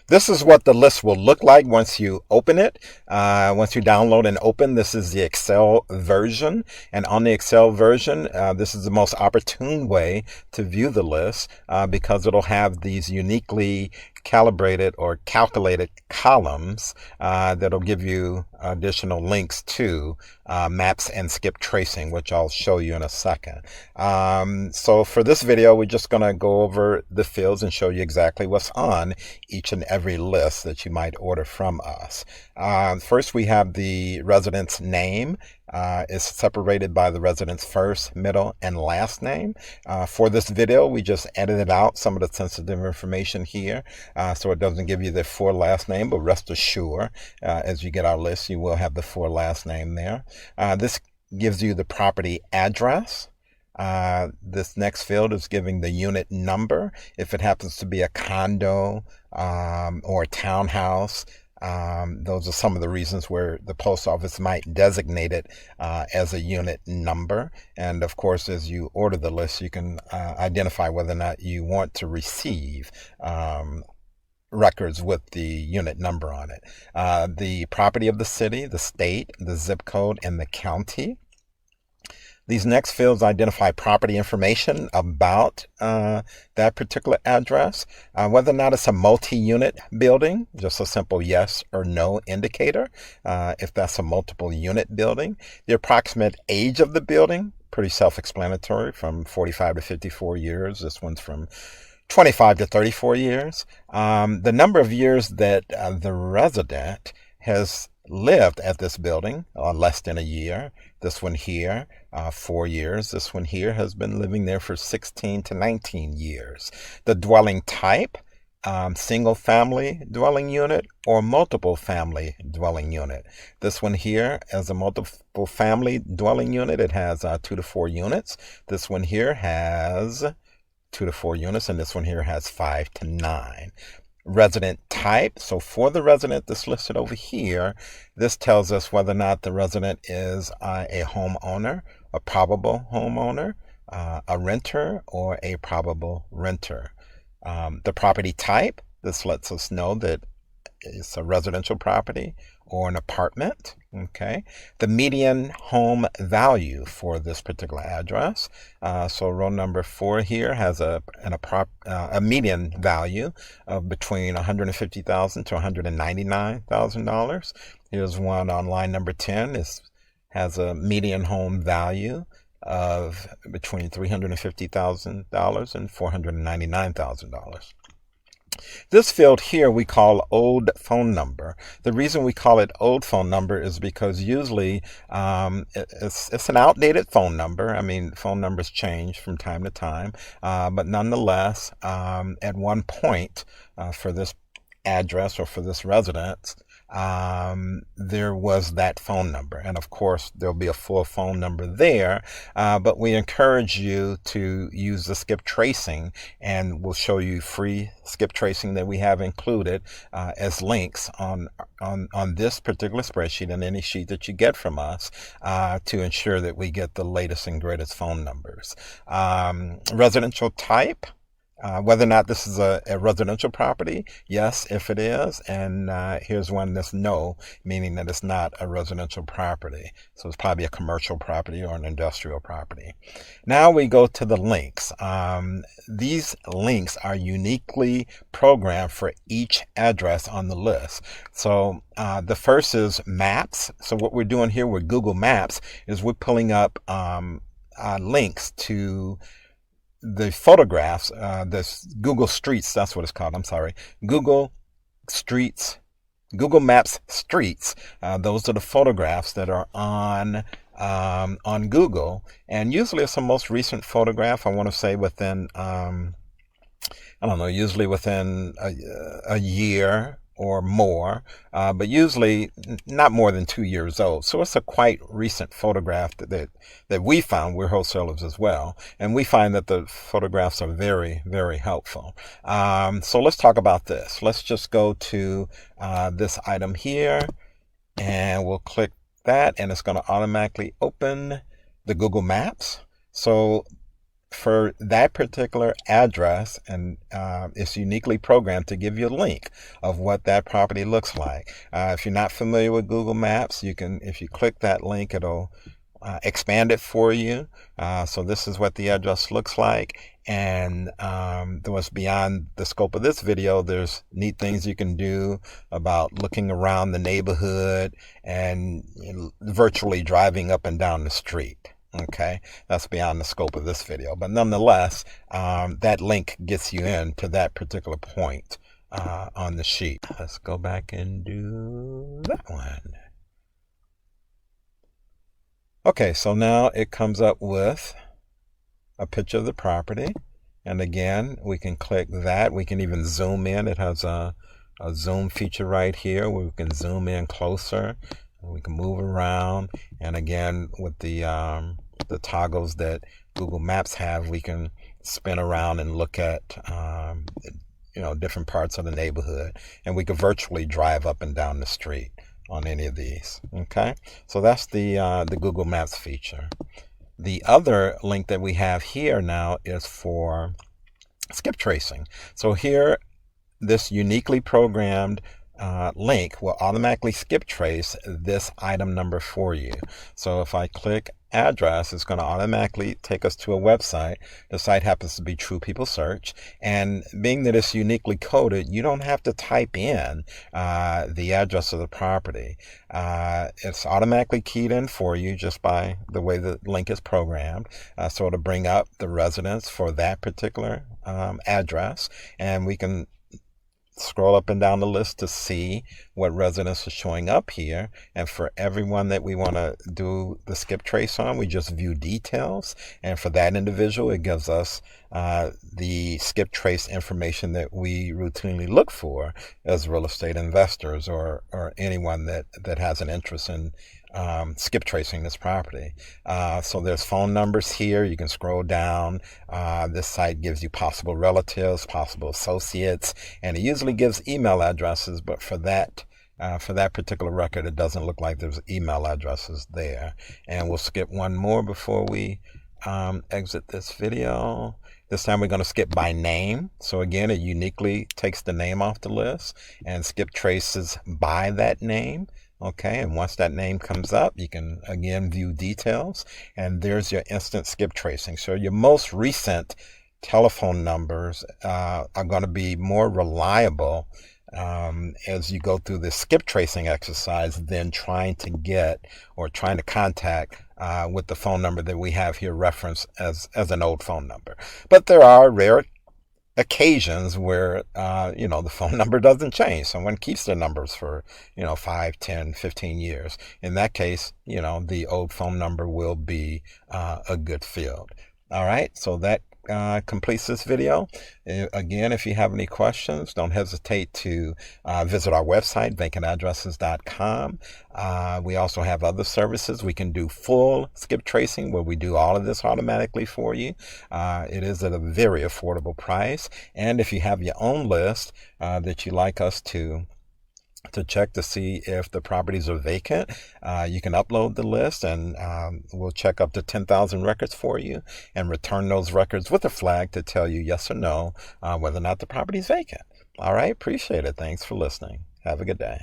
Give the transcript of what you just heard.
This is what the list will look like once you open it. Once you download and open, this is the Excel version. And on the Excel version, this is the most opportune way to view the list because it'll have these uniquely calibrated or calculated columns that'll give you additional links to maps and skip tracing, which I'll show you in a second. So for this video, we're just going to go over the fields and show you exactly what's on each and every list that you might order from us. First, we have the resident's name. Is separated by the resident's first, middle, and last name. For this video, we just edited out some of the sensitive information here so it doesn't give you the full last name, but rest assured, as you get our list, you will have the full last name there. This gives you the property address. This next field is giving the unit number. If it happens to be a condo or a townhouse, those are some of the reasons where the post office might designate it as a unit number. And of course, as you order the list, you can identify whether or not you want to receive records with the unit number on it. The property of the city, the state, the zip code, and the county. These next fields identify property information about that particular address, whether or not it's a multi-unit building, just a simple yes or no indicator, if that's a multiple unit building. The approximate age of the building, pretty self-explanatory, from 45 to 54 years. This one's from 25 to 34 years. The number of years that the resident has lived at this building, less than a year. This one here, 4 years. This one here has been living there for 16 to 19 years. The dwelling type, single family dwelling unit or multiple family dwelling unit. This one here is a multiple family dwelling unit. It has 2 to 4 units. This one here has 2 to 4 units, and this one here has 5 to 9. Resident type. So for the resident that's listed over here, this tells us whether or not the resident is a homeowner, a probable homeowner, a renter, or a probable renter. The property type, this lets us know that it's a residential property or an apartment. Okay. The median home value for this particular address. So row number 4 here has a median value of between $150,000 to $199,000. Here's one on line number 10. Has a median home value of between $350,000 and $499,000. This field here we call old phone number. The reason we call it old phone number is because usually it's an outdated phone number. I mean, phone numbers change from time to time, but nonetheless, at one point for this address or for this residence, there was that phone number, and of course there'll be a full phone number there, but we encourage you to use the skip tracing, and we'll show you free skip tracing that we have included as links on this particular spreadsheet and any sheet that you get from us to ensure that we get the latest and greatest phone numbers. Residential type. Whether or not this is a residential property, yes, if it is, and here's one that's no, meaning that it's not a residential property. So it's probably a commercial property or an industrial property. Now we go to the links. These links are uniquely programmed for each address on the list. So the first is maps. So what we're doing here with Google Maps is we're pulling up links to the photographs, this Google Streets, that's what it's called. I'm sorry. Google Streets, Google Maps Streets. Those are the photographs that are on Google. And usually it's the most recent photograph. I want to say within, I don't know, usually within a year or more, but usually not more than 2 years old. So it's a quite recent photograph that we found. We're wholesalers as well, and we find that the photographs are very, very helpful. So let's talk about this. Let's just go to this item here, and we'll click that, and it's going to automatically open the Google Maps. So for that particular address, and it's uniquely programmed to give you a link of what that property looks like. If you're not familiar with Google Maps, you can, if you click that link, it'll expand it for you. So this is what the address looks like. And what's beyond the scope of this video, there's neat things you can do about looking around the neighborhood and virtually driving up and down the street. Okay, that's beyond the scope of this video, but nonetheless, that link gets you in to that particular point on the sheet. Let's go back and do that one. Okay, so now it comes up with a picture of the property, and again, we can click that. We can even zoom in. It has a zoom feature right here where we can zoom in closer. We can move around, and again, with the toggles that Google Maps have, we can spin around and look at different parts of the neighborhood, and we can virtually drive up and down the street on any of these. Okay, so that's the Google Maps feature. The other link that we have here now is for skip tracing. So here, this uniquely programmed link will automatically skip trace this item number for you. So if I click address, it's going to automatically take us to a website. The site happens to be True People Search, and being that it's uniquely coded, you don't have to type in the address of the property. It's automatically keyed in for you just by the way the link is programmed. So it'll bring up the residence for that particular address, and we can scroll up and down the list to see what residents are showing up here. And for everyone that we want to do the skip trace on, we just view details. And for that individual, it gives us the skip trace information that we routinely look for as real estate investors or anyone that has an interest in skip tracing this property. So there's phone numbers here. You can scroll down. This site gives you possible relatives, possible associates, and it usually gives email addresses, but for that particular record, it doesn't look like there's email addresses there. And we'll skip one more before we exit this video. This time we're going to skip by name. So again, it uniquely takes the name off the list and skip traces by that name. Okay, and once that name comes up, you can again view details, and there's your instant skip tracing. So your most recent telephone numbers are going to be more reliable as you go through this skip tracing exercise than trying to contact with the phone number that we have here referenced as an old phone number. But there are rare occasions where the phone number doesn't change. Someone keeps their numbers for 5, 10, 15 years. In that case, the old phone number will be a good field. All right, so that completes this video. Again, if you have any questions, don't hesitate to visit our website, vacantadresses.com. We also have other services. We can do full skip tracing where we do all of this automatically for you. It is at a very affordable price. And if you have your own list that you'd like us to check to see if the properties are vacant, you can upload the list, and we'll check up to 10,000 records for you and return those records with a flag to tell you yes or no whether or not the property is vacant. All right, appreciate it. Thanks for listening. Have a good day.